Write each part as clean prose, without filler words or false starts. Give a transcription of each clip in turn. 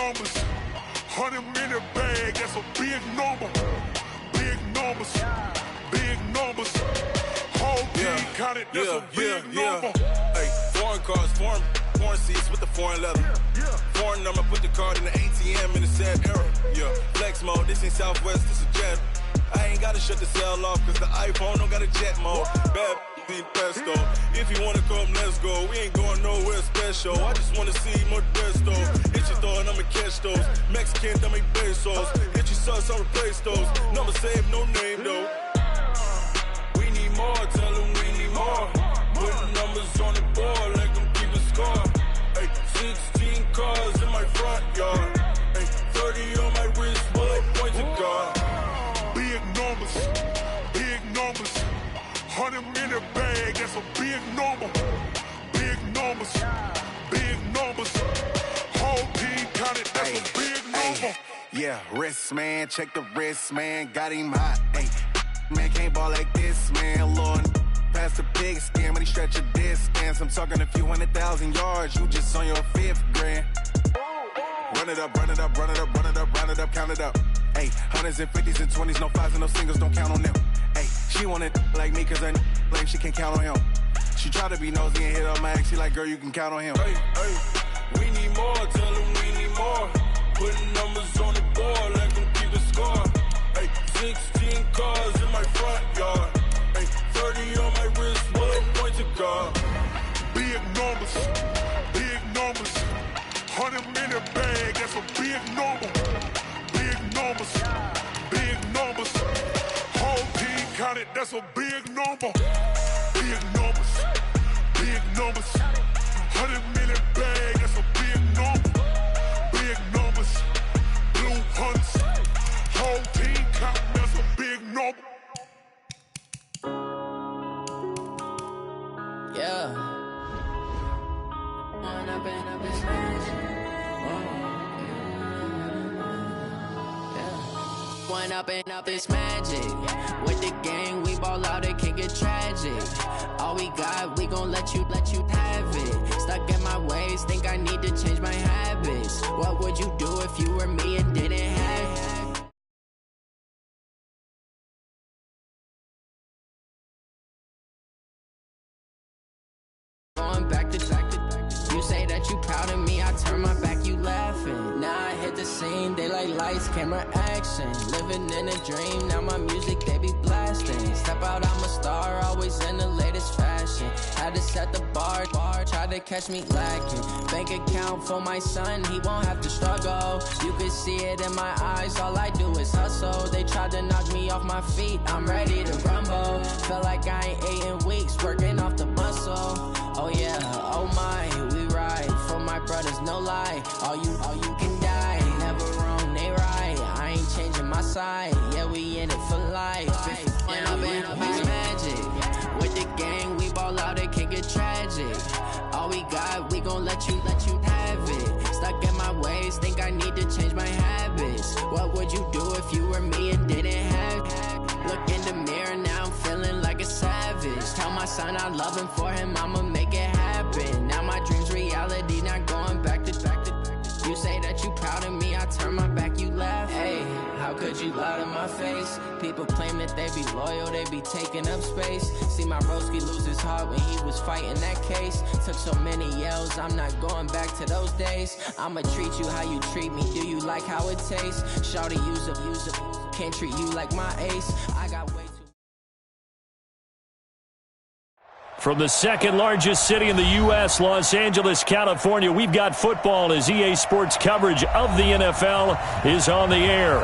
numbers. 100 in the bag, that's a big number. Big numbers, big numbers. Whole team counted, that's a big number. Hey, foreign cars, foreign seats with the foreign leather. Foreign number, put the card in the ATM in the sad era. Yeah, flex mode, this ain't Southwest, this is jet. I ain't gotta shut the cell off, cause the iPhone don't got a jet mode. Bad be pesto. If you wanna come, let's go. We ain't going nowhere special. I just wanna see more Modesto. Hit your throw and I'ma catch those. Mexican, dummy pesos. Hit your sauce, I'll replace those. Number save, no name though. We need more, tell them we need more. Putting numbers on the board, let them keep a score. Hey, 16 cars in my front yard. Hey, 30 on my wrist, bullet point to God. Big numbers, big numbers. 100 in the bag, that's a big number. Big numbers, big numbers. Whole team counted, that's a big number. Yeah, wrist man, check the wrist man, got him hot. Hey, man can't ball like this, man. Lord, past the big scan, but he stretch a distance. I'm talking a few 100,000 yards, you just on your 5th grand. Run it up, run it up, run it up, run it up, round it up, count it up. Hey, hundreds and 50s and 20s, no 5s and no singles, don't count on them. Hey, she want it like me, cause her like she can't count on him. She try to be nosy and hit up my ex, she like, girl, you can count on him. Hey, we need more, tell them we need more. Putting numbers on the board, let them keep a score. Hey, 16 cars in my front yard. Hey, 30 on my wrist, bullet point to God. Big numbers, big numbers. 100 in the bag, that's a big number. Big numbers, big numbers. Whole team counted, that's a big number. Big numbers, big numbers. 100 in the bag, that's a big number. Big numbers, blue hunts. Whole team counting, that's a big number. Yeah. One up and up is magic. With the gang, we ball out, it can get tragic. All we got, we gon' let you have it. Stuck in my ways, think I need to change my habits. What would you do if you were me and didn't have it? You say that you proud of me, I turn my back, you laughing. Now I hit the scene, they like lights, camera, action. Living in a dream, now my music, they be blasting. Step out, I'm a star, always in the latest fashion. Had to set the bar, try to catch me lacking. Bank account for my son, he won't have to struggle. You can see it in my eyes, all I do is hustle. They tried to knock me off my feet, I'm ready to rumble. Felt like I ain't ate in weeks, working off the muscle. Oh yeah, oh my, we ride for my brothers, no lie. All you can die, never wrong, they right. I ain't changing my side, yeah, we in it for life. And I've been magic. With the gang, we ball out, it can get tragic. All we got, we gon' let you have it. Stuck in my ways, think I need to change my habits. What would you do if you were me and didn't have it? Look in the mirror, now I'm feeling like a savage. Tell my son I love him, for him I'ma make it happen. Now my dream's reality, not going back to. You say that you proud of me, I turn my back, you laugh. Hey, how could you lie to my face? People claim that they be loyal, they be taking up space. See my broski lose his heart when he was fighting that case. Took so many yells, I'm not going back to those days. I'ma treat you how you treat me, do you like how it tastes? Shawty, use up, can't treat you like my ace. I got way too. From the second largest city in the U.S., Los Angeles, California, we've got football as EA Sports coverage of the NFL is on the air.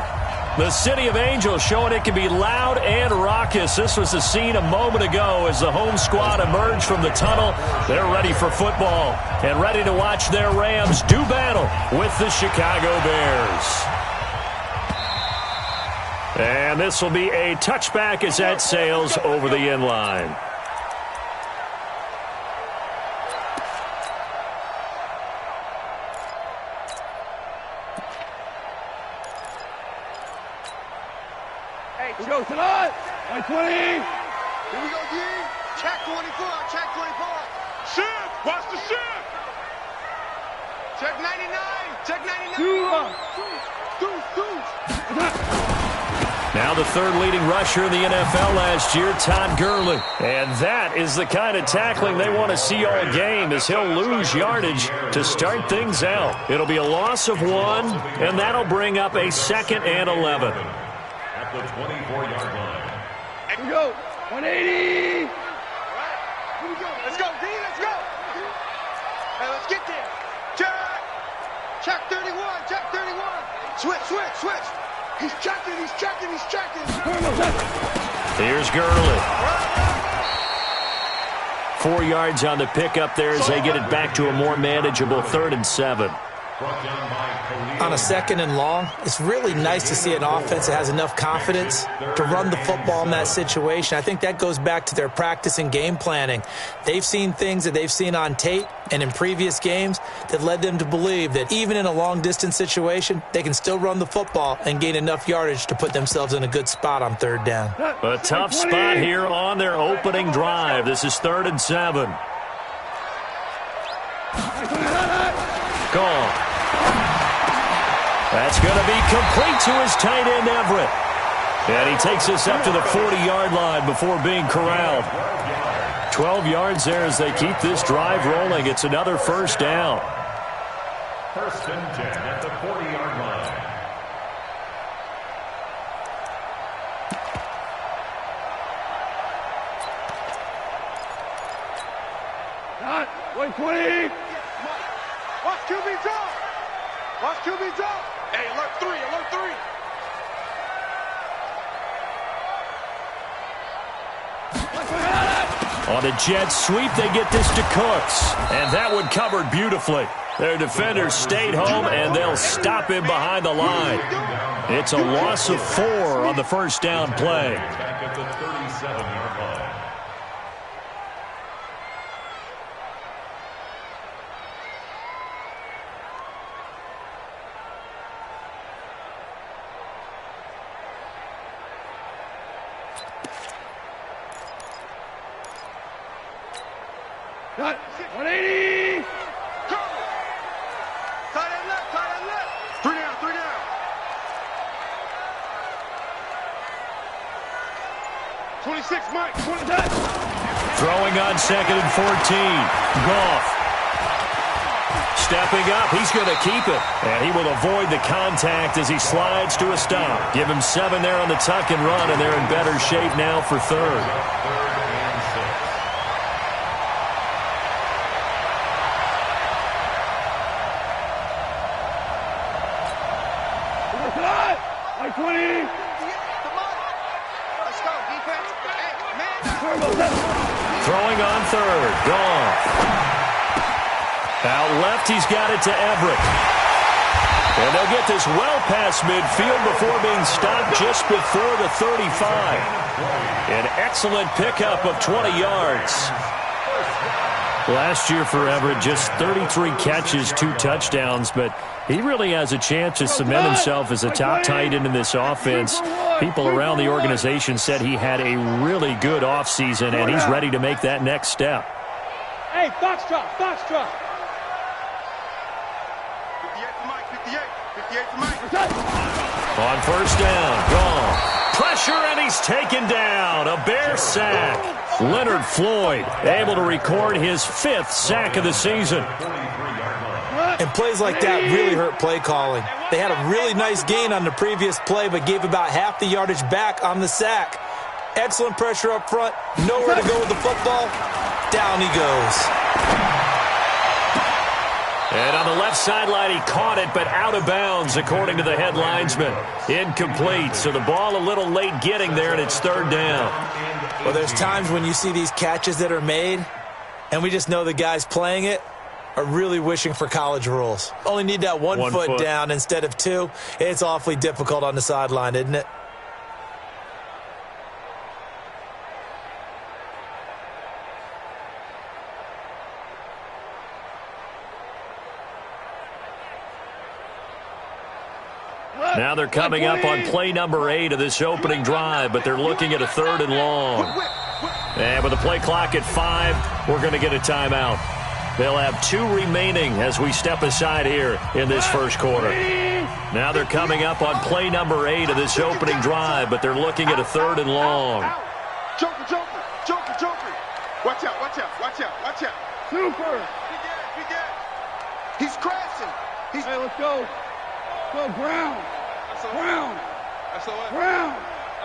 The City of Angels showing it can be loud and raucous. This was the scene a moment ago as the home squad emerged from the tunnel. They're ready for football and ready to watch their Rams do battle with the Chicago Bears. And this will be a touchback as that sails over the end line. Go tonight. 20. Here we go, D. Check 24. Check 24. Shift. Watch the shift. Check 99. Check 99. Now the third leading rusher in the NFL last year, Todd Gurley. And that is the kind of tackling they want to see all game, as he'll lose yardage to start things out. It'll be a loss of 1, and that'll bring up a 2nd and 11. At the 24-yard line. Here we go. 180. Here we go. Let's go, D. Let's go. Hey, let's get there. Check 31. Check 31. Switch. He's checking. Here's Gurley. 4 yards on the pickup there as they get it back to a more manageable 3rd and 7. On a 2nd and long, it's really nice to see an offense that has enough confidence to run the football in that situation. I think that goes back to their practice and game planning. They've seen things that they've seen on tape and in previous games that led them to believe that even in a long-distance situation, they can still run the football and gain enough yardage to put themselves in a good spot on 3rd down. A tough spot here on their opening drive. This is 3rd and 7. Gone. That's going to be complete to his tight end, Everett. And he takes us up to the 40-yard line before being corralled. 12 yards there as they keep this drive rolling. It's another 1st down. 1st and 10 at the 40-yard line. Not 120. Watch QB drop. Hey, alert 3. On a jet sweep, they get this to Cooks. And that one covered beautifully. Their defenders stayed home, and they'll stop him behind the line. It's a loss of 4 on the 1st down play. Back at the 37-yard line. Not 180. Go. Tight end left. 3 down. 26, Mike. 20 touch. Throwing on 2nd and 14. Goff. Stepping up, he's going to keep it. And he will avoid the contact as he slides to a stop. Give him 7 there on the tuck and run, and they're in better shape now for 3rd. Throwing on 3rd. Goff. Out left, he's got it to Everett. And they'll get this well past midfield before being stopped just before the 35. An excellent pickup of 20 yards. Last year for Everett, just 33 catches, 2 touchdowns, but he really has a chance to cement himself as a top tight end in this offense. People around the organization said he had a really good offseason, and he's ready to make that next step. Hey, Foxtrot. 58 for Mike. 58 for Mike. On 1st down, gone. Pressure, and he's taken down. A Bear sack. Leonard Floyd able to record his 5th sack of the season. And plays like that really hurt play calling. They had a really nice gain on the previous play, but gave about half the yardage back on the sack. Excellent pressure up front. Nowhere to go with the football. Down he goes. And on the left sideline, he caught it, but out of bounds, according to the head linesman. Incomplete, so the ball a little late getting there, and it's 3rd down. Well, there's times when you see these catches that are made, and we just know the guys playing it are really wishing for college rules. Only need that one foot down instead of 2. It's awfully difficult on the sideline, isn't it? Now they're coming up on play number 8 of this opening drive, but they're looking at a 3rd and long. And with the play clock at 5, we're going to get a timeout. They'll have 2 remaining as we step aside here in this first quarter. Now they're coming up on play number 8 of this opening drive, but they're looking at a 3rd and long. Joker, joker, joker, joker. Watch out, watch out, watch out, watch out. Super. Be dead. He's crashing. Hey, let's go. Go, ground. Ground. SOS. Ground.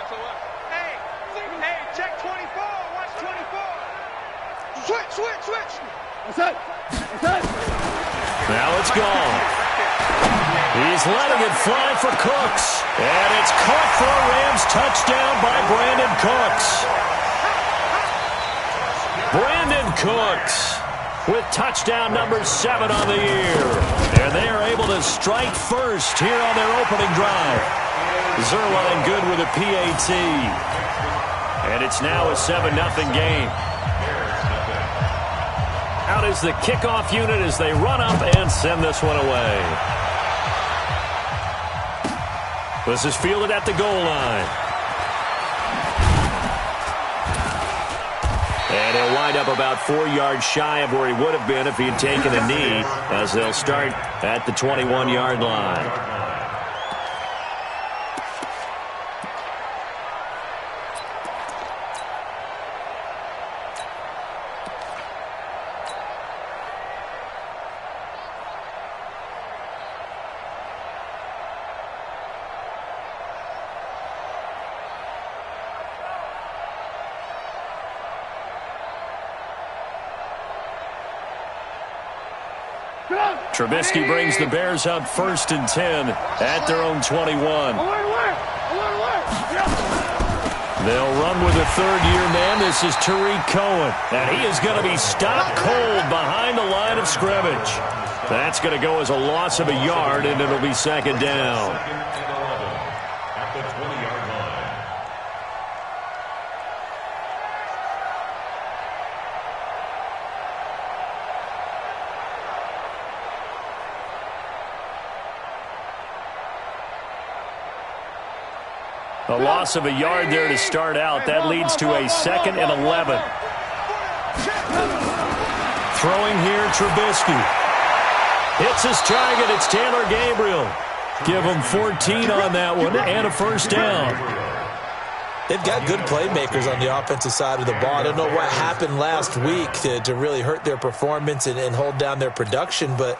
SOS. Hey, check 24. Watch 24. Switch. That's it. Now it's gone. He's letting it fly for Cooks. And it's caught for a Rams touchdown by Brandon Cooks. Brandon Cooks with touchdown number 7 on the year. And they are able to strike first here on their opening drive. Zerline good with a PAT. And it's now a 7-0 game. Out is the kickoff unit as they run up and send this one away. This is fielded at the goal line. And he'll wind up about 4 yards shy of where he would have been if he had taken a knee, as they'll start at the 21-yard line. Trubisky brings the Bears up 1st and 10 at their own 21. They'll run with a 3rd-year man. This is Tariq Cohen, and he is going to be stopped cold behind the line of scrimmage. That's going to go as a loss of a yard, and it'll be 2nd down. At the 20-yard line. A loss of a yard there to start out. That leads to a 2nd and 11. Throwing here, Trubisky. Hits his target. It's Taylor Gabriel. Give him 14 on that one and a 1st down. They've got good playmakers on the offensive side of the ball. I don't know what happened last week to really hurt their performance and hold down their production, but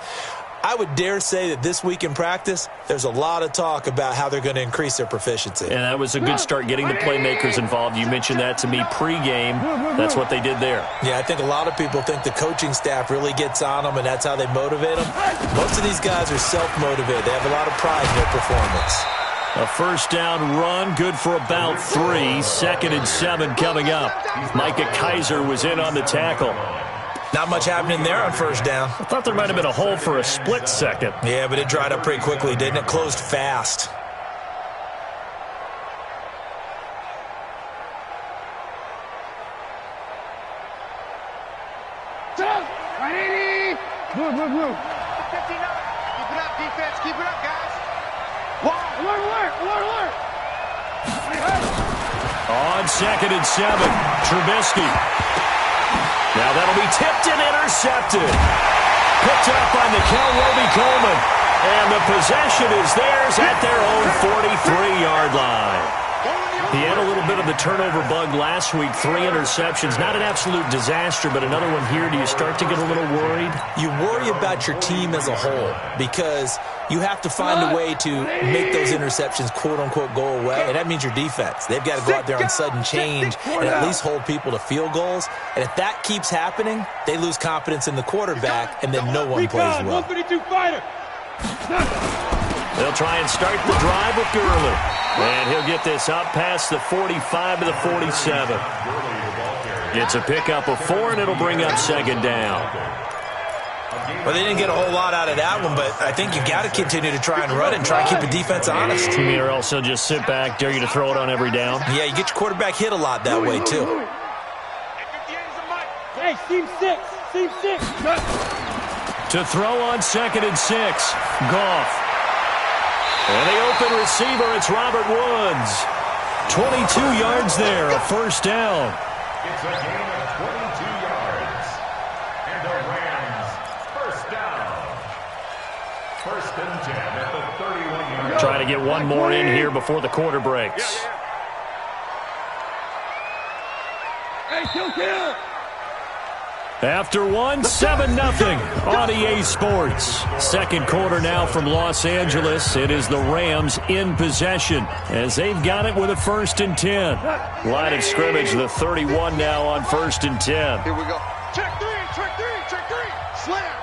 I would dare say that this week in practice, there's a lot of talk about how they're going to increase their proficiency. And that was a good start, getting the playmakers involved. You mentioned that to me pregame. That's what they did there. Yeah, I think a lot of people think the coaching staff really gets on them, and that's how they motivate them. Most of these guys are self-motivated. They have a lot of pride in their performance. A 1st down run, good for about 3. 2nd and 7 coming up. Micah Kaiser was in on the tackle. Not much happening there on 1st down. I thought there might have been a hole for a split second. Yeah, but it dried up pretty quickly, didn't it? Closed fast. Blue. 59. Keep it up, defense. Keep it up, guys. Alert. On 2nd and 7, Trubisky. Now that'll be tipped and intercepted. Picked up by Nikel Roby-Coleman. And the possession is theirs at their own 43-yard line. He had a little bit of the turnover bug last week, 3 interceptions. Not an absolute disaster, but another one here. Do you start to get a little worried? You worry about your team as a whole because you have to find a way to make those interceptions, quote-unquote, go away, and that means your defense. They've got to go out there on sudden change and at least hold people to field goals. And if that keeps happening, they lose confidence in the quarterback, and then no one plays well. 152 fighter. They'll try and start the drive with Gurley. And he'll get this up past the 45 to the 47. Gets a pickup of 4, and it'll bring up 2nd down. Well, they didn't get a whole lot out of that one, but I think you've got to continue to try and run it and try and keep the defense honest. Or also just sit back, dare you to throw it on every down. Yeah, you get your quarterback hit a lot that way, too. Hey, seam 6. To throw on 2nd and 6, Goff. And the open receiver, it's Robert Woods. 22 yards there, a 1st down. It's a gain of 22 yards. And the Rams First and 10 at the 31-yard line. Trying to get one more in here before the quarter breaks. Hey, kill. After one, 7-0 on EA Sports. Second quarter now from Los Angeles. It is the Rams in possession as they've got it with a 1st and 10. Line of scrimmage, the 31 now on 1st and 10. Here we go. Check three. Slam.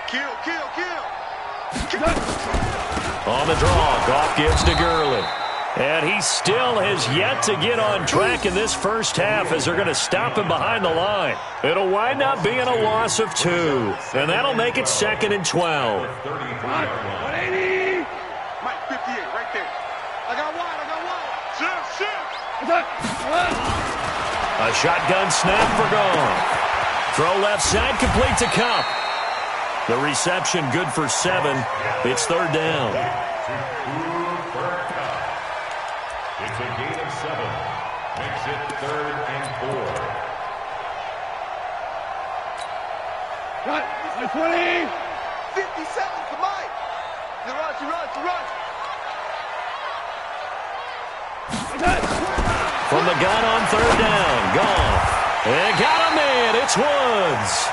Kill. On the draw, Goff gives to Gurley. And he still has yet to get on track in this first half as they're going to stop him behind the line. It'll wind up being a loss of 2. And that'll make it 2nd and 12. 180. Mike, 58, right there. I got wide. A shotgun snap for Goff. Throw left side, complete to Cup. The reception good for 7. It's 3rd down. It's a gain of 7. Makes it 3rd and 4. Cut. 20. 50 seconds for Mike. He runs. From the gun on 3rd down, Goff. And got him in. It's Woods.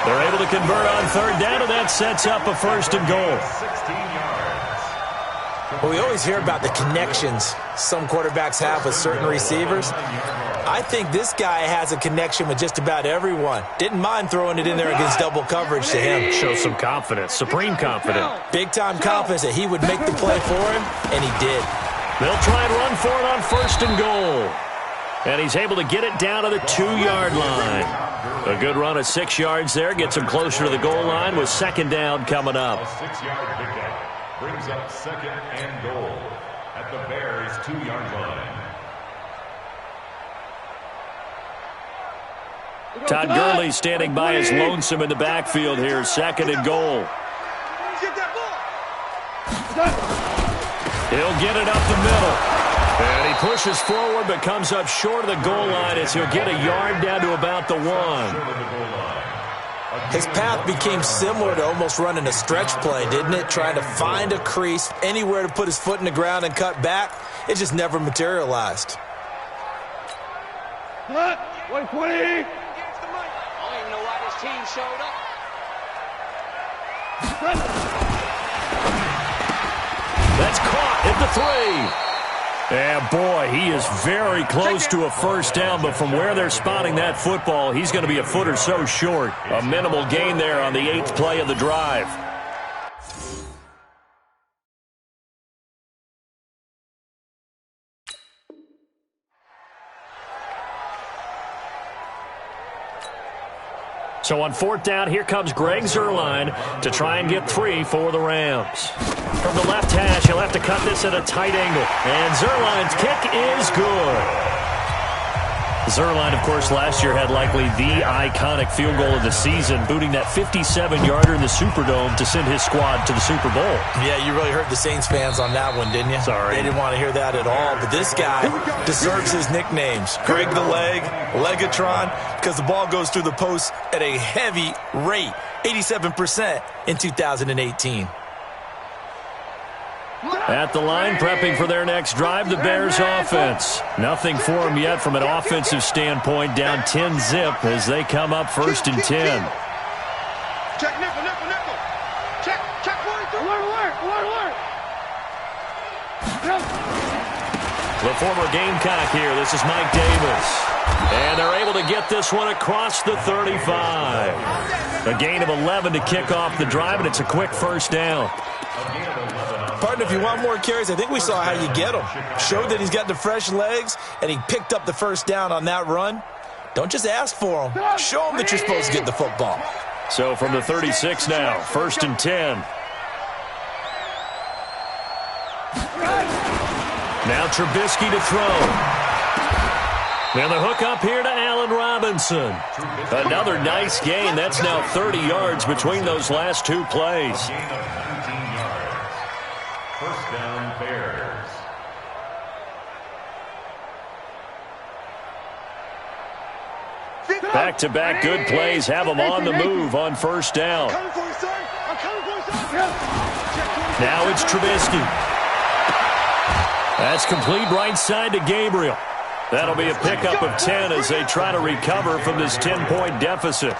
They're able to convert on 3rd down, and that sets up a 1st and goal. 16 yards. Well, we always hear about the connections some quarterbacks have with certain receivers. I think this guy has a connection with just about everyone. Didn't mind throwing it in there against double coverage to him. Shows some confidence, supreme confidence. Big-time confidence that he would make the play for him, and he did. They'll try and run for it on 1st and goal. And he's able to get it down to the 2-yard line. A good run of 6 yards there. Gets him closer to the goal line with 2nd down coming up. A 6-yard pickup brings up 2nd and goal at the Bears' 2-yard line. Todd Gurley standing by his lonesome in the backfield here. 2nd and goal. Get that ball. He'll get it up the middle. And he pushes forward but comes up short of the goal line as he'll get a yard down to about the 1. His path became similar to almost running a stretch play, didn't it? Trying to find a crease, anywhere to put his foot in the ground and cut back. It just never materialized. Cut. 120. I don't even know why this team showed up. That's caught at the 3. And boy, he is very close to a 1st down, but from where they're spotting that football, he's going to be a foot or so short. A minimal gain there on the 8th play of the drive. So on 4th down, here comes Greg Zuerlein to try and get 3 for the Rams. From the left hash, he'll have to cut this at a tight angle. And Zuerlein's kick is good. Zuerlein, of course, last year had likely the iconic field goal of the season, booting that 57-yarder in the Superdome to send his squad to the Super Bowl. Yeah, you really hurt the Saints fans on that one, didn't you? Sorry. They didn't want to hear that at all. But this guy deserves his nicknames. Greg the Leg, Legatron, because the ball goes through the post at a heavy rate, 87% in 2018. At the line, prepping for their next drive, the Bears offense. Nothing for them yet from an offensive standpoint, down 10-zip as they come up 1st and 10. Check nickel. Check 43. Alert. The former Gamecock here. This is Mike Davis. And they're able to get this one across the 35. A gain of 11 to kick off the drive, and it's a quick 1st down. Partner, if you want more carries, I think we saw how you get them. Showed that he's got the fresh legs, and he picked up the 1st down on that run. Don't just ask for them. Show them that you're supposed to get the football. So from the 36 now, 1st and 10. Now Trubisky to throw. And the hook up here to Allen Robinson. Another nice gain. That's now 30 yards between those last 2 plays. 1st down, Bears. Back-to-back good plays have them on the move on 1st down. I'm coming for you, son. Now it's Trubisky. That's complete right side to Gabriel. That'll be a pickup of 10 as they try to recover from this 10-point deficit.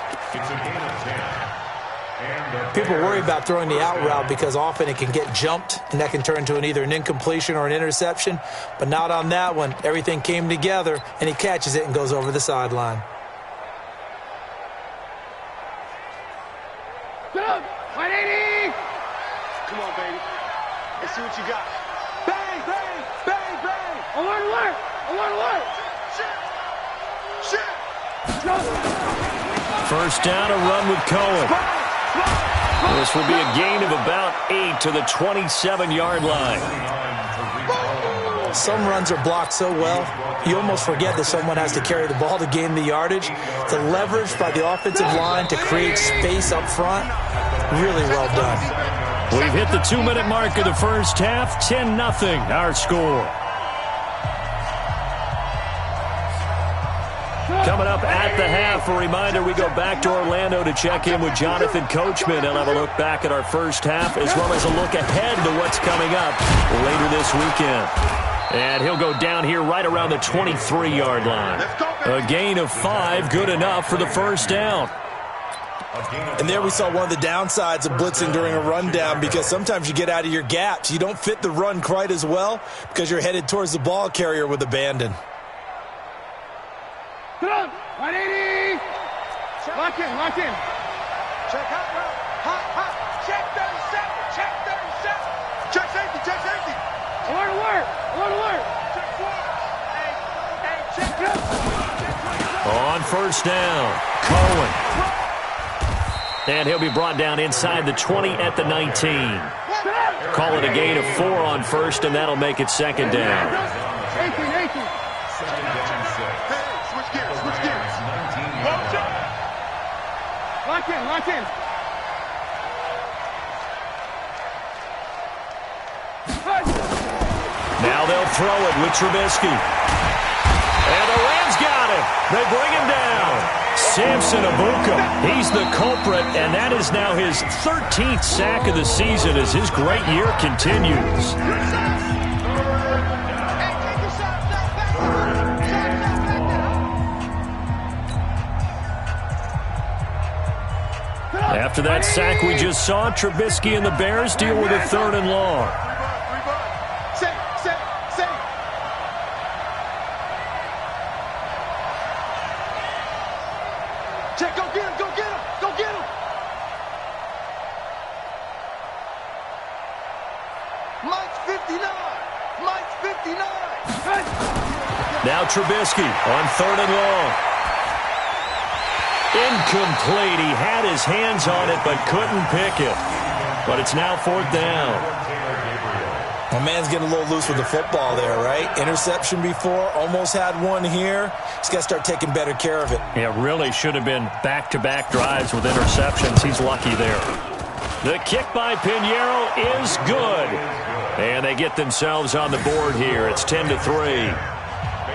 People worry about throwing the out route because often it can get jumped, and that can turn into either an incompletion or an interception. But not on that one. Everything came together, and he catches it and goes over the sideline. Get up! 180! Come on, baby. Let's see what you got. Bang, bang, bang, bang. Alert, alert! Alert, alert! Shit! First down, a run with Cohen. This will be a gain of about 8 to the 27-yard line. Some runs are blocked so well, you almost forget that someone has to carry the ball to gain the yardage. The leverage by the offensive line to create space up front, really well done. We've hit the 2-minute mark of the first half. 10-0 our score. Coming up at the half, a reminder, we go back to Orlando to check in with Jonathan Coachman. He'll have a look back at our first half as well as a look ahead to what's coming up later this weekend. And he'll go down here right around the 23-yard line. A gain of 5, good enough for the first down. And there we saw one of the downsides of blitzing during a rundown, because sometimes you get out of your gaps. You don't fit the run quite as well because you're headed towards the ball carrier with abandon. Get up! 180! Lock in, lock in. Check hot, hot, hot. Check 37, check 37. Check safety, check safety. Alert, alert! Alert, alert! Check 4. Hey, check up. On first down, Cohen. And he'll be brought down inside the 20 at the 19. Call it a gain of 4 on first, and that'll make it second down. 18. Lock in, lock in. Now they'll throw it with Trubisky. And the Rams got him. They bring him down. Samson Abuka, he's the culprit, and that is now his 13th sack of the season as his great year continues. After that sack we just saw, Trubisky and the Bears deal with a 3rd and long. Check, go get him, go get him, go get him. Mike's 59. Mike's 59. Now Trubisky on 3rd and long. Incomplete. He had his hands on it but couldn't pick it. But it's now 4th down. My man's getting a little loose with the football there, right? Interception before, almost had one here. He's got to start taking better care of it. Yeah, really should have been back-to-back drives with interceptions. He's lucky there. The kick by Pinheiro is good. And they get themselves on the board here. It's 10-3.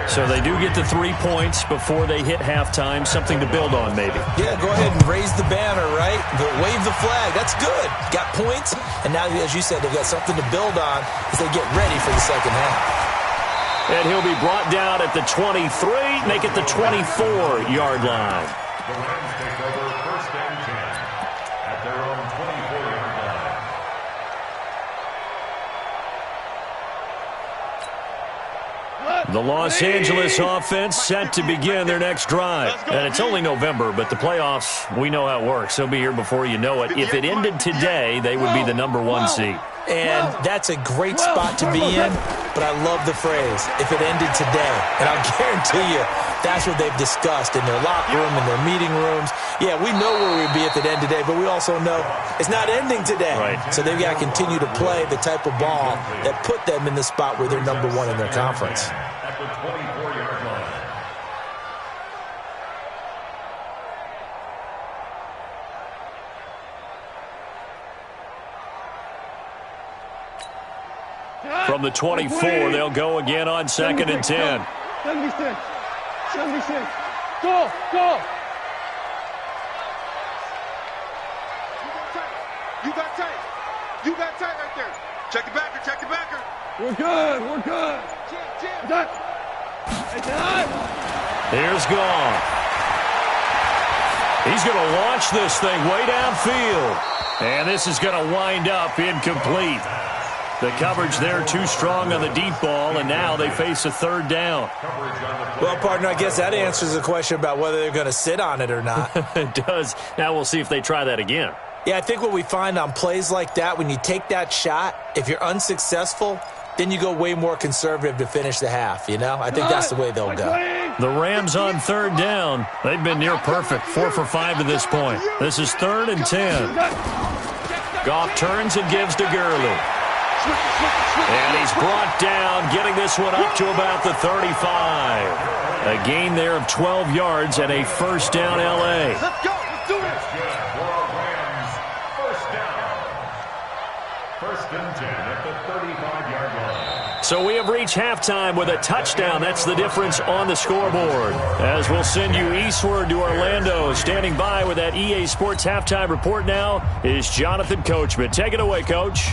So they do get the 3 points before they hit halftime. Something to build on, maybe. Yeah, go ahead and raise the banner, right? Wave the flag. That's good. Got points. And now, as you said, they've got something to build on as they get ready for the second half. And he'll be brought down at the 23, make it the 24-yard line. The Rams take over 1st and 10 at their own 24-yard line. The Los Angeles offense set to begin their next drive. And it's only November, but the playoffs, we know how it works. They'll be here before you know it. If it ended today, they would be the #1 seed. And that's a great spot to be in, but I love the phrase, if it ended today. And I'll guarantee you, that's what they've discussed in their locker room, in their meeting rooms. Yeah, we know where we'd be if it ended today, but we also know it's not ending today. Right. So they've got to continue to play the type of ball that put them in the spot where they're #1 in their conference. At the 24-yard line. From the 24, they'll go again on 2nd and 10. 76. 76. Go, go. You got tape. Check the backer, check the backer. We're good, we're good. Here's Goff. He's going to launch this thing way downfield. And this is going to wind up incomplete. The coverage there too strong on the deep ball, and now they face a third down. Well, partner, I guess that answers the question about whether they're going to sit on it or not. It does. Now we'll see if they try that again. Yeah, I think what we find on plays like that, when you take that shot, if you're unsuccessful, then you go way more conservative to finish the half, you know? I think that's the way they'll go. The Rams on third down. They've been near perfect, 4 for 5 to this point. This is 3rd and 10. Goff turns and gives to Gurley. And he's brought down, getting this one up to about the 35. A gain there of 12 yards and a first down L.A. Let's go. Let's do it. Rams, first down. 1st and 10 at the 35-yard line. So we have reached halftime with a touchdown. That's the difference on the scoreboard. As we'll send you eastward to Orlando. Standing by with that EA Sports halftime report now is Jonathan Coachman. Take it away, Coach.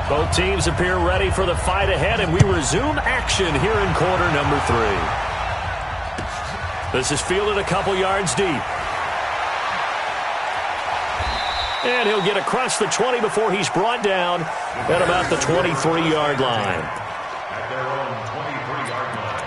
Both teams appear ready for the fight ahead, and we resume action here in quarter number 3. This is fielded a couple yards deep. And he'll get across the 20 before he's brought down at about the 23-yard line. At their own 23-yard line.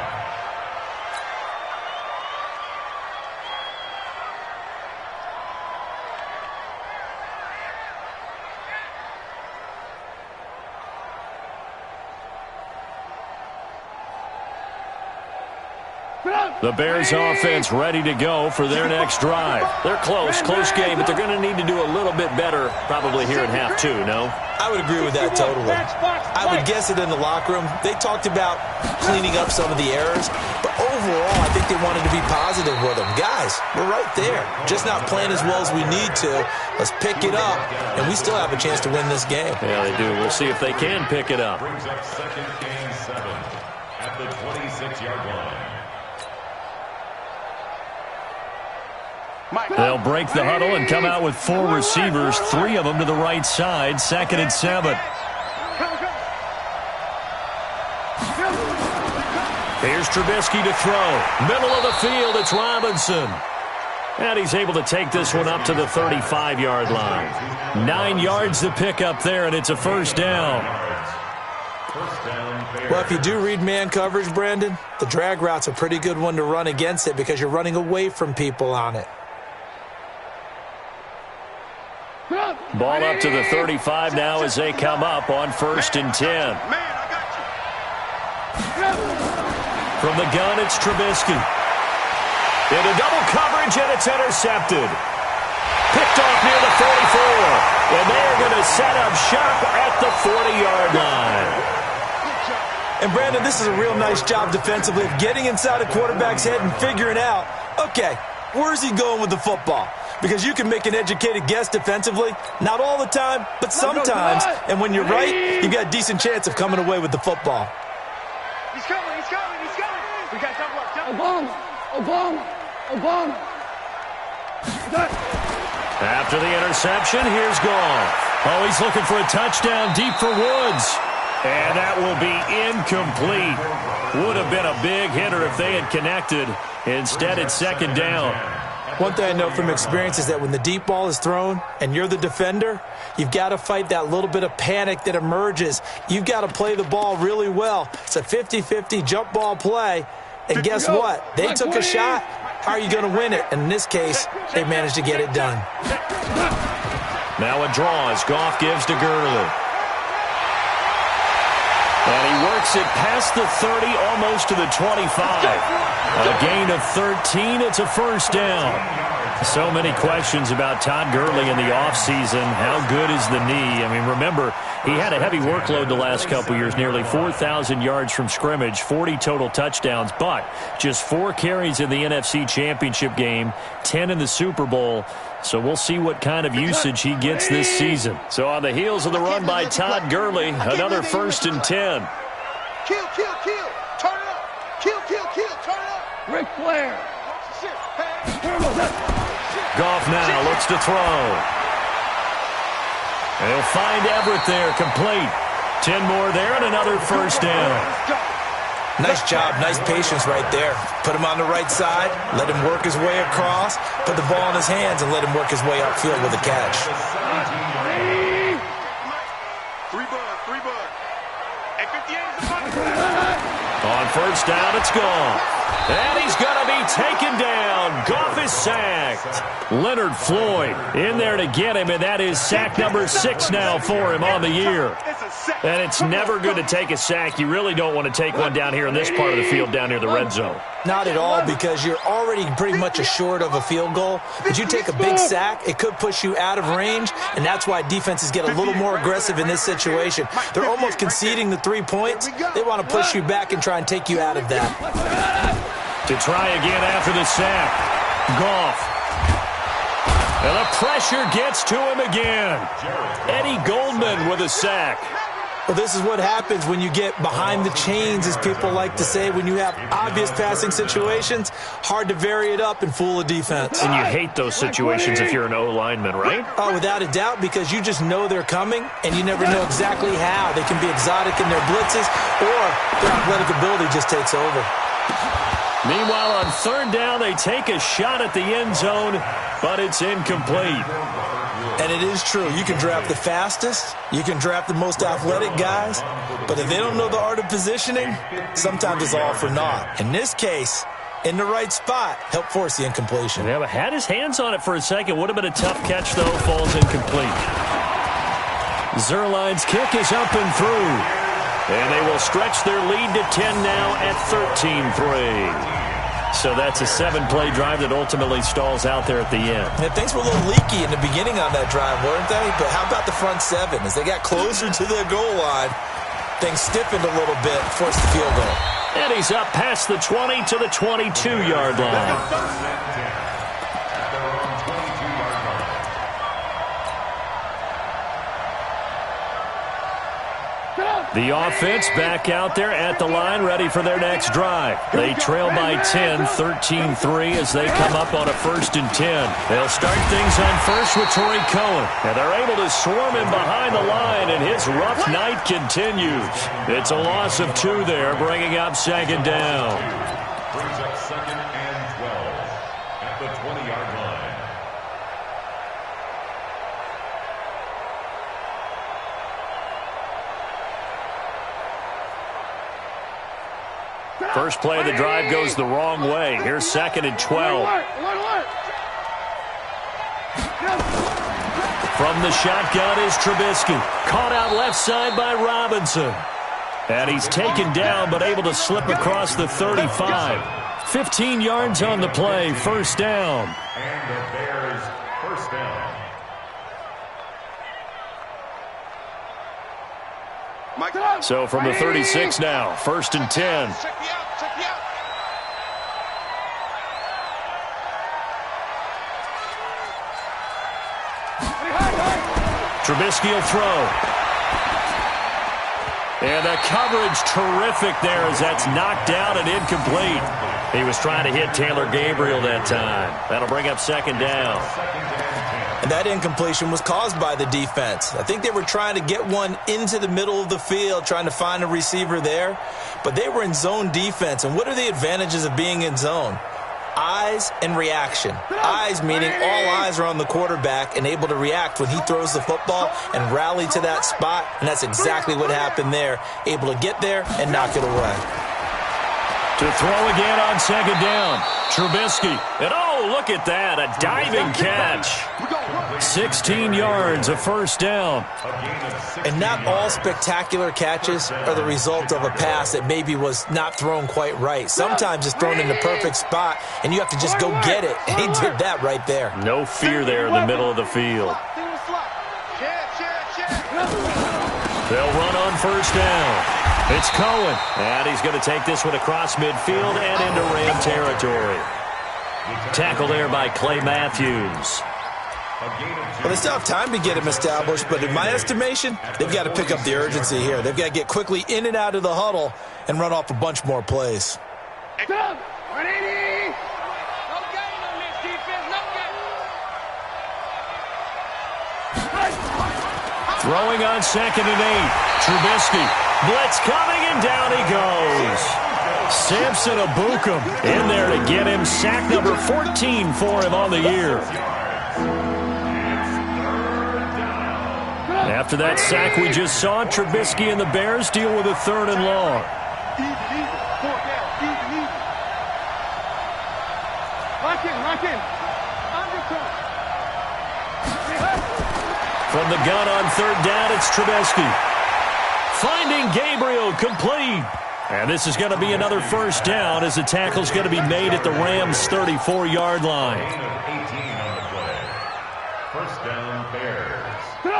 The Bears offense ready to go for their next drive. They're close game, but they're going to need to do a little bit better probably here in half 2, no? I would agree with that totally. I would guess it in the locker room. They talked about cleaning up some of the errors, but overall, I think they wanted to be positive with them. Guys, we're right there. Just not playing as well as we need to. Let's pick it up, and we still have a chance to win this game. Yeah, they do. We'll see if they can pick it up. Brings up 2nd and 7 at the 26-yard line. They'll break the huddle and come out with 4 receivers, 3 of them to the right side, 2nd and 7. Here's Trubisky to throw. Middle of the field, it's Robinson. And he's able to take this one up to the 35-yard line. 9 yards to pick up there, and it's a first down. Well, if you do read man coverage, Brandon, the drag route's a pretty good one to run against it because you're running away from people on it. Ball up to the 35 now as they come up on 1st and 10. From the gun, it's Trubisky. Into double coverage, and it's intercepted. Picked off near the 44. And they're going to set up shop at the 40-yard line. And, Brandon, this is a real nice job defensively of getting inside a quarterback's head and figuring out, okay, where's he going with the football? Because you can make an educated guess defensively. Not all the time, but sometimes. And when you're right, you've got a decent chance of coming away with the football. He's coming, he's coming, he's coming. We got double up, double Obama. After the interception, here's Goff. Oh, he's looking for a touchdown deep for Woods. And that will be incomplete. Would have been a big hitter if they had connected. Instead, it's 2nd down. One thing I know from experience is that when the deep ball is thrown and you're the defender, you've got to fight that little bit of panic that emerges. You've got to play the ball really well. It's a 50-50 jump ball play. And guess what? They took a shot. How are you going to win it? And in this case, they managed to get it done. Now a draw as Goff gives to Gurley. And he works it past the 30, almost to the 25. A gain of 13. It's a first down. So many questions about Todd Gurley in the offseason. How good is the knee? I mean, remember, He had a heavy workload the last couple years, nearly 4,000 yards from scrimmage, 40 total touchdowns, but just 4 carries in the NFC Championship game, 10 in the Super Bowl. So we'll see what kind of usage he gets this season. So on the heels of the run by Todd Gurley, another 1st and 10. Kill, kill, kill. Turn it up. Kill, kill, kill. Turn it up. Ric Flair. Goff now looks to throw. He'll find Everett there, complete. 10 more there and another 1st down. Nice job, nice patience right there. Put him on the right side, let him work his way across, put the ball in his hands, and let him work his way upfield with a catch. 3 bug. Hey, 58 is a bug. On 1st down, it's gone. And he's going to be taken down. Goff is sacked. Leonard Floyd in there to get him, and that is sack number 6 now for him on the year. And it's never good to take a sack. You really don't want to take one down here in this part of the field, down near the red zone. Not at all, because you're already pretty much assured of a field goal. But you take a big sack, it could push you out of range, and that's why defenses get a little more aggressive in this situation. They're almost conceding the 3 points. They want to push you back and try and take you out of that. To try again after the sack. Goff. And the pressure gets to him again. Eddie Goldman with a sack. Well, this is what happens when you get behind the chains, as people like to say. When you have obvious passing situations, hard to vary it up and fool a defense. And you hate those situations if you're an O-lineman, right? Oh, without a doubt, because you just know they're coming, and you never know exactly how. They can be exotic in their blitzes, or their athletic ability just takes over. Meanwhile, on 3rd down, they take a shot at the end zone, but it's incomplete. And it is true. You can draft the fastest. You can draft the most athletic guys. But if they don't know the art of positioning, sometimes it's all for naught. In this case, in the right spot, help force the incompletion. Yeah, but had his hands on it for a second. Would have been a tough catch, though. Falls incomplete. Zerline's kick is up and through. And they will stretch their lead to 10 now at 13-3. So that's a 7-play drive that ultimately stalls out there at the end. Yeah, things were a little leaky in the beginning on that drive, weren't they? But how about the front 7? As they got closer to the goal line, things stiffened a little bit, forced the field goal. And he's up past the 20 to the 22-yard line. The offense back out there at the line, ready for their next drive. They trail by 10, 13-3 as they come up on a 1st and 10. They'll start things on 1st with Torrey Cohen. And they're able to swarm him behind the line, and his rough night continues. It's a loss of 2 there, bringing up 2nd down. Brings up 2nd and 12 at the 20-yard line. First play of the drive goes the wrong way. Here's 2nd and 12. From the shotgun is Trubisky. Caught out left side by Robinson. And he's taken down but able to slip across the 35. 15 yards on the play. 1st down. And the Bears 1st down. So from the 36 now, 1st and 10. Trubisky will throw. And the coverage terrific there as that's knocked out and incomplete. He was trying to hit Taylor Gabriel that time. That'll bring up 2nd down. And that incompletion was caused by the defense. I think they were trying to get one into the middle of the field, trying to find a receiver there. But they were in zone defense. And what are the advantages of being in zone? Eyes and reaction. Eyes meaning all eyes are on the quarterback and able to react when he throws the football and rally to that spot. And that's exactly what happened there. Able to get there and knock it away. To throw again on 2nd down. Trubisky. And oh, look at that. A diving catch. 16 yards, a 1st down. And not all spectacular catches are the result of a pass that maybe was not thrown quite right. Sometimes it's thrown in the perfect spot, and you have to just go get it. And he did that right there. No fear there in the middle of the field. They'll run on first down. It's Cohen, and he's going to take this one across midfield and into Ram territory. Tackle there by Clay Matthews. Well, they still have time to get him established, but in my estimation, they've got to pick up the urgency here. They've got to get quickly in and out of the huddle and run off a bunch more plays. 180! Throwing on 2nd and 8. Trubisky. Blitz coming, and down he goes. Samson Abukum in there to get him. Sack number 14 for him on the year. After that sack we just saw, Trubisky and the Bears deal with a 3rd and long. Easy. 4th down. Easy. Lock in. Undercut. From the gun on 3rd down, it's Trubisky. Finding Gabriel, complete. And this is going to be another first down as the tackle's going to be made at the Rams' 34-yard line. First down, Bears.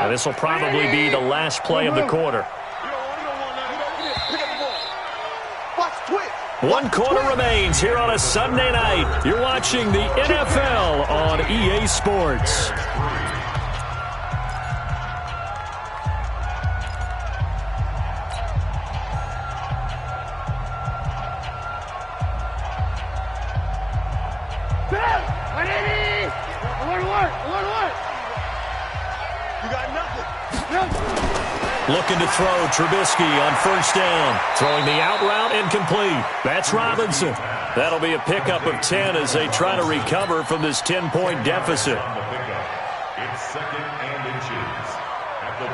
And this will probably be the last play of the quarter. One quarter remains here on a Sunday night. You're watching the NFL on EA Sports. Looking to throw, Trubisky on first down. Throwing the out route, incomplete. That's Robinson. That'll be a pickup of 10 as they try to recover from this 10-point deficit. It's 2nd and inches at the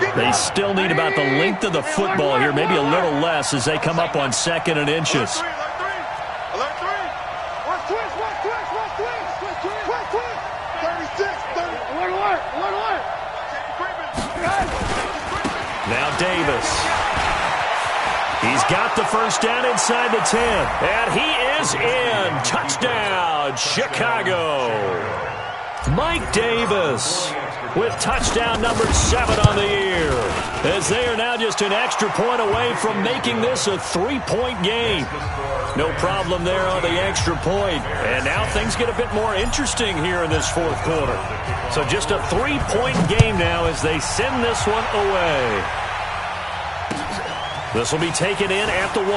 24. They still need about the length of the football here, maybe a little less as they come up on 2nd and inches. Alert 3. Watch twist. 36, 30. Alert. Now Davis. He's got the first down inside the 10. And he is in. Touchdown, Chicago. Mike Davis with touchdown number 7 on the year. As they are now just an extra point away from making this a 3-point game. No problem there on the extra point. And now things get a bit more interesting here in this 4th quarter. So just a 3-point game now as they send this one away. This will be taken in at the 1.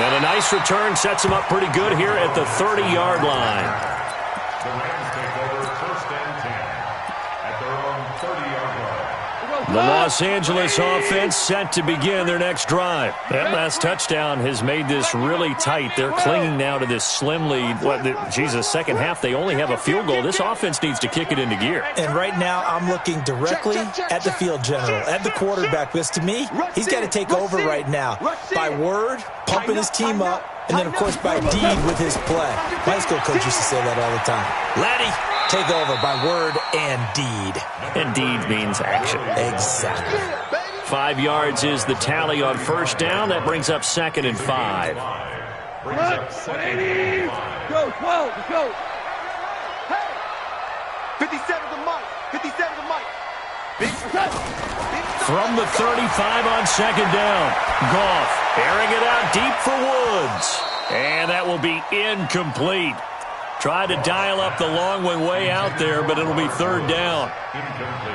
And a nice return sets him up pretty good here at the 30-yard line. The Rams take over 1st and 10 at their own 30-yard line. The Los Angeles offense set to begin their next drive. That last touchdown has made this really tight. They're clinging now to this slim lead. Second half, they only have a field goal. This offense needs to kick it into gear. And right now, I'm looking directly at the field general, at the quarterback, because to me, he's got to take over right now. By word, pumping his team up, and then, of course, by deed with his play. My high school coach used to say that all the time. Laddie, take over by word and deed. And deed means action. Exactly. 5 yards is the tally on first down. That brings up 2nd and 5. Brings up 2nd and 5. Go, 12, go. Hey! 57 to Mike. From the 35 on 2nd down. Goff airing it out deep for Woods. And that will be incomplete. Tried to dial up the long way out there, but it'll be 3rd down.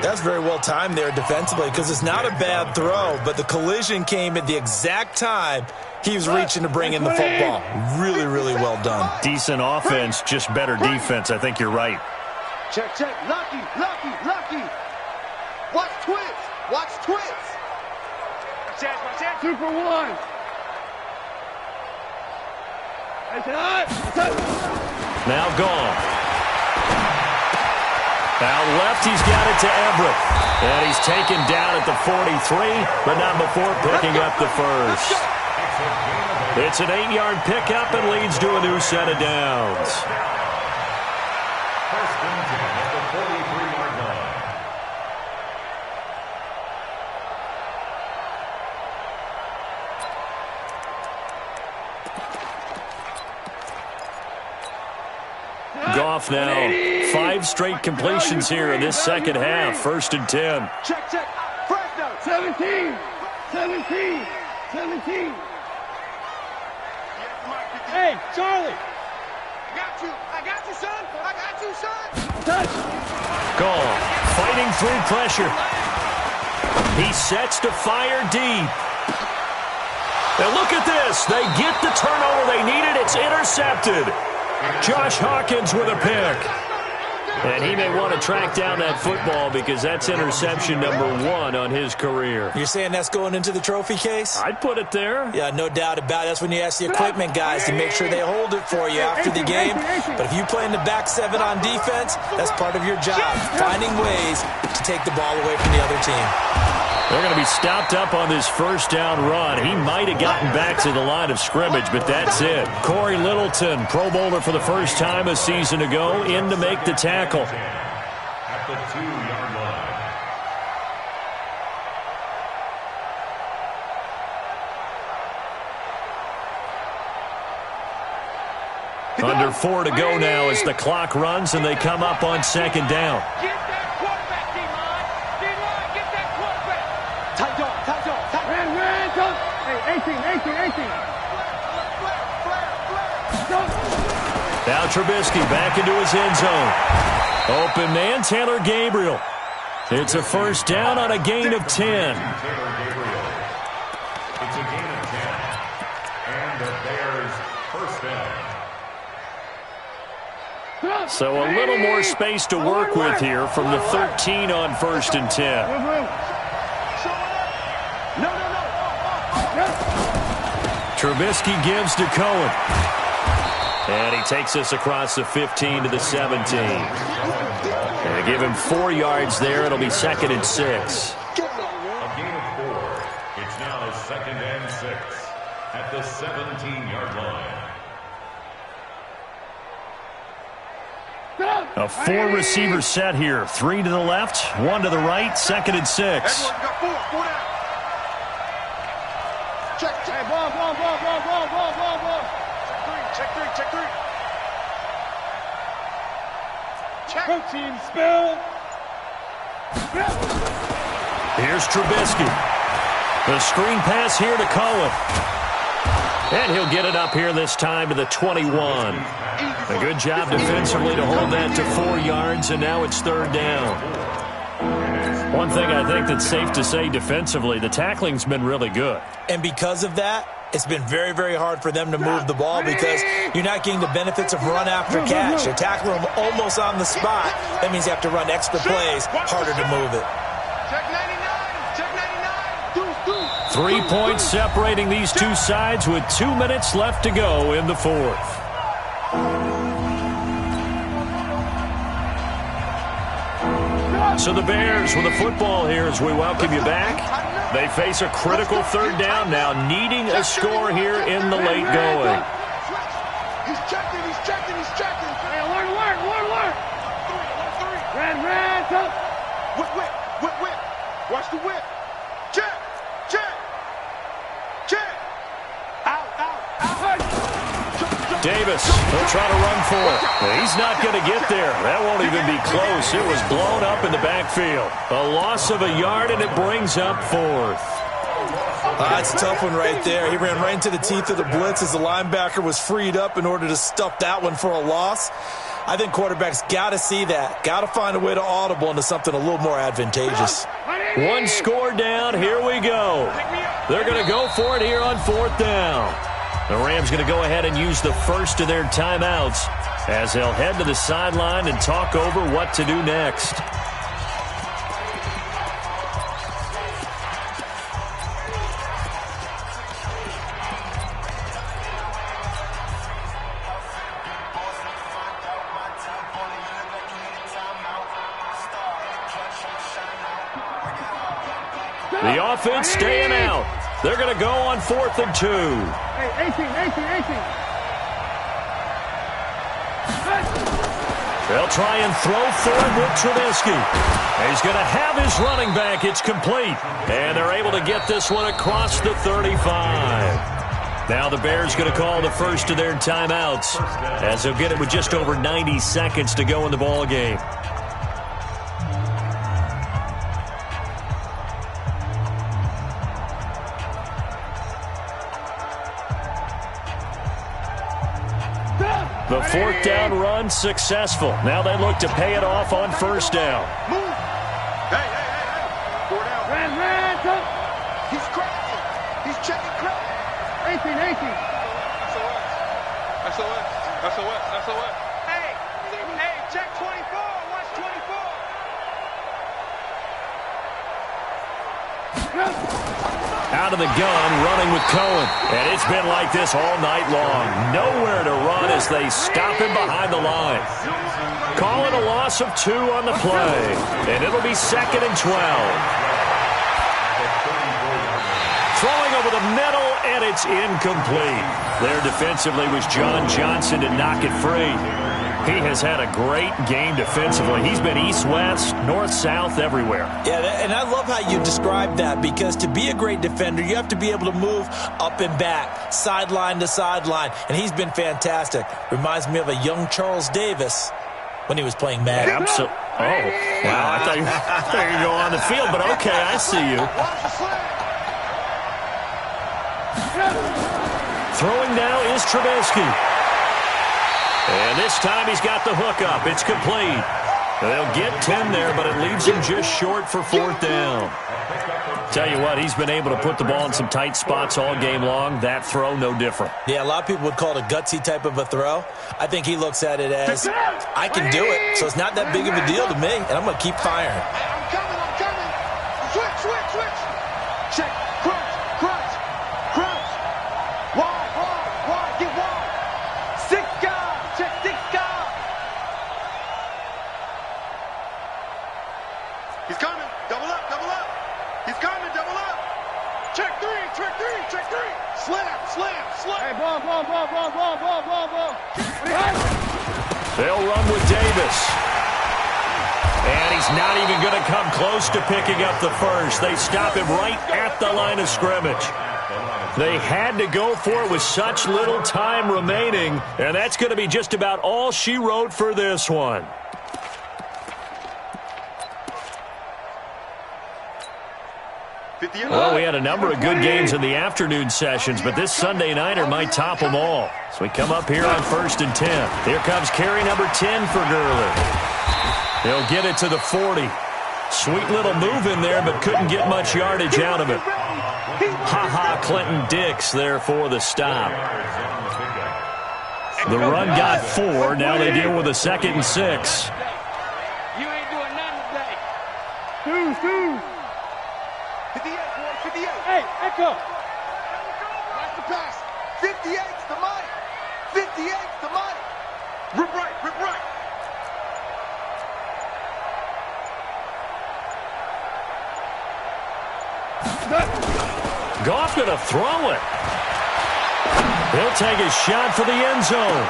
That's very well timed there defensively because it's not a bad throw, but the collision came at the exact time he was reaching to bring in the football. Really, really well done. Decent offense, just better defense. I think you're right. Check. Lucky. Watch twist. Super 1. Now Goff. Now left, he's got it to Everett. And he's taken down at the 43, but not before picking up the first. It's an 8-yard pickup and leads to a new set of downs. First and 10 at the 43-yard line. Goff now 5 straight completions here in this second half. 1st and 10. Check, check. Fresno. 17. 17. 17. Hey, Charlie. I got you, son. I got you, son. Touch. Goal. Fighting through pressure. He sets to fire deep. And look at this. They get the turnover they needed. It's intercepted. Josh Hawkins with a pick. And he may want to track down that football because that's interception number 1 on his career. You're saying that's going into the trophy case? I'd put it there. Yeah, no doubt about it. That's when you ask the equipment guys to make sure they hold it for you after the game. But if you play in the back 7 on defense, that's part of your job, finding ways to take the ball away from the other team. They're going to be stopped up on this first down run. He might have gotten back to the line of scrimmage, but that's it. Corey Littleton, Pro Bowler for the first time a season ago, in to make the tackle. At the 2-yard line. Under 4 to go now as the clock runs and they come up on 2nd down. Get that quarterback, D-line. D-line, get that quarterback. Tight dog, tight dog, tight dog. Ran, come. Hey, 18. Now Trubisky back into his end zone. Open man, Taylor Gabriel. It's a first down on a gain of 10. It's a gain of 10. And the Bears first down. So a little more space to work with here from the 13 on 1st and 10. Trubisky gives to Cohen. And he takes us across the 15 to the 17. And give him 4 yards there. It'll be 2nd and 6. A gain of 4. It's now 2nd and 6 at the 17-yard line. A 4-receiver set here. 3 to the left, 1 to the right, 2nd and 6. Check, check. Ball. Check 3. Protein spill. Here's Trubisky. The screen pass here to Cohen. And he'll get it up here this time to the 21. A good job defensively to hold that to 4 yards, and now it's 3rd down. One thing I think that's safe to say defensively, the tackling's been really good. And because of that, it's been very, very hard for them to move the ball because you're not getting the benefits of run after catch. You're tackling them almost on the spot. That means you have to run extra plays, harder to move it. Check 3 99. points separating these two sides with 2 minutes left to go in the 4th. So the Bears with the football here as we welcome you back. They face a critical 3rd down now, needing a score here in the late going. He's checking. Hey, alert. Ran, come. Whip. Watch the whip. Check. Out. Davis, he'll try to run for it. He's not going to get there. That won't even be close. It was blown up in the backfield. A loss of a yard, and it brings up 4th. That's a tough one right there. He ran right into the teeth of the blitz as the linebacker was freed up in order to stuff that one for a loss. I think quarterbacks got to see that. Got to find a way to audible into something a little more advantageous. 1 score down. Here we go. They're going to go for it here on 4th down. The Rams going to go ahead and use the first of their timeouts as they'll head to the sideline and talk over what to do next. The offense staying out. They're going to go on 4th and 2. Hey, 18. They'll try and throw for him with Trubisky. He's going to have his running back. It's complete. And they're able to get this one across the 35. Now the Bears going to call the first of their timeouts, as they'll get it with just over 90 seconds to go in the ball game. The fourth down run successful. Now they look to pay it off on first down. Move. Hey. 4 down. Ran, go. He's cracking. He's checking crack. 18. SOS. Hey, check 24. Watch 24. Out of the gun, running with Cohen. And it's been like this all night long. Nowhere to run as they stop him behind the line. Call it a loss of 2 on the play. And it'll be 2nd and 12. Throwing over the middle, and it's incomplete. There defensively was John Johnson to knock it free. He has had a great game defensively. He's been east-west, north-south, everywhere. Yeah, and I love how you describe that, because to be a great defender, you have to be able to move up and back, sideline to sideline, and he's been fantastic. Reminds me of a young Charles Davis when he was playing Madden. Absolutely. Oh, wow. I thought you were going to go on the field, but okay, I see you. Throwing now is Trubisky. And this time he's got the hook up. It's complete. They'll get 10 there, but it leaves him just short for 4th down. Tell you what, he's been able to put the ball in some tight spots all game long. That throw, no different. Yeah, a lot of people would call it a gutsy type of a throw. I think he looks at it as, I can do it, so it's not that big of a deal to me, and I'm going to keep firing. I'm coming. Switch. Check. Crunch. Wide. Get wide. 6 guys. Check 6 guys. He's coming. Double up. He's coming. Double up. Check 3. Slam. Hey, ball. They'll run with Davis. And he's not even going to come close to picking up the first. They stop him right at the line of scrimmage. They had to go for it with such little time remaining, and that's going to be just about all she wrote for this one. Well, we had a number of good games in the afternoon sessions, but this Sunday nighter might top them all. So we come up here on 1st and 10. Here comes carry number 10 for Gurley. He'll get it to the 40. Sweet little move in there, but couldn't get much yardage out of it. Clinton Dix there for the stop. The run got 4. Now they deal with a 2nd and 6. You ain't doing nothing today. Two. 58. Hey, Echo. Watch the pass. 58's the Mike. Rip right. Goff going to throw it. He'll take a shot for the end zone.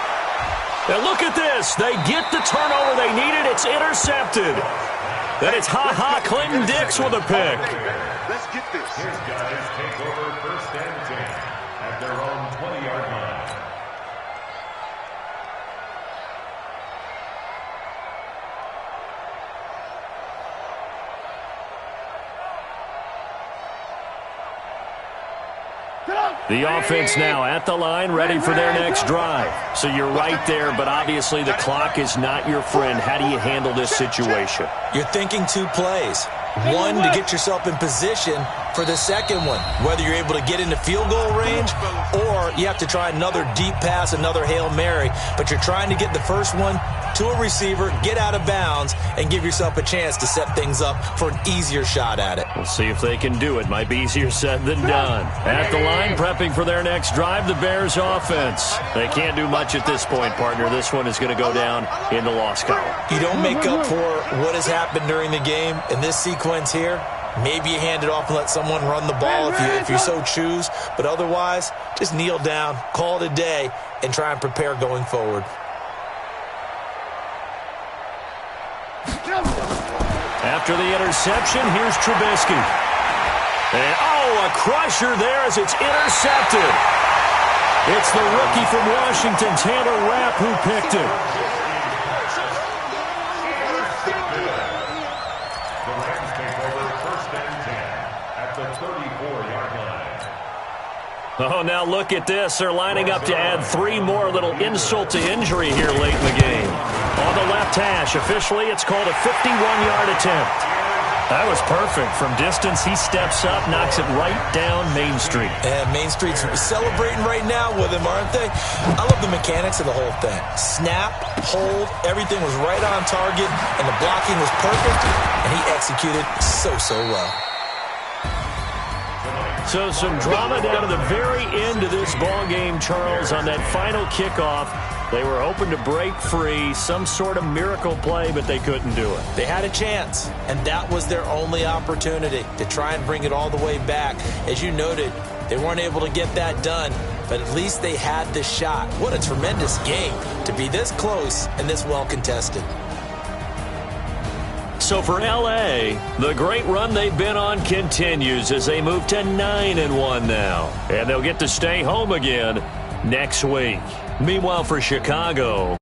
And look at this. They get the turnover they needed. It's intercepted. Then it's Clinton Dix with a pick. Let's get this. His guys take over 1st and 10 at their own 20-yard line. The offense now at the line, ready for their next drive. So you're right there, but obviously the clock is not your friend. How do you handle this situation? You're thinking 2 plays. One, to get yourself in position for the second one, whether you're able to get into field goal range or you have to try another deep pass, another Hail Mary. But you're trying to get the first one to a receiver, get out of bounds, and give yourself a chance to set things up for an easier shot at it. We'll see if they can do it. Might be easier said than done. At the line, prepping for their next drive, the Bears offense. They can't do much at this point, partner. This one is going to go down in the loss column. You don't make up for what has happened during the game in this sequence here. Maybe you hand it off and let someone run the ball if you so choose. But otherwise, just kneel down, call it a day, and try and prepare going forward. After the interception, here's Trubisky. And, a crusher there as it's intercepted. It's the rookie from Washington, Taylor Rapp, who picked it. The Rams take over 1st and 10 at the 34-yard line. Oh, now look at this. They're lining up to add 3 more. Little insult to injury here late in the game. On the left hash, officially, it's called a 51-yard attempt. That was perfect. From distance, he steps up, knocks it right down Main Street. And Main Street's celebrating right now with him, aren't they? I love the mechanics of the whole thing. Snap, hold, everything was right on target, and the blocking was perfect, and he executed so well. So some drama down to the very end of this ball game, Charles, on that final kickoff. They were hoping to break free, some sort of miracle play, but they couldn't do it. They had a chance, and that was their only opportunity to try and bring it all the way back. As you noted, they weren't able to get that done, but at least they had the shot. What a tremendous game to be this close and this well contested. So for L.A., the great run they've been on continues as they move to 9-1 now. And they'll get to stay home again next week. Meanwhile, for Chicago,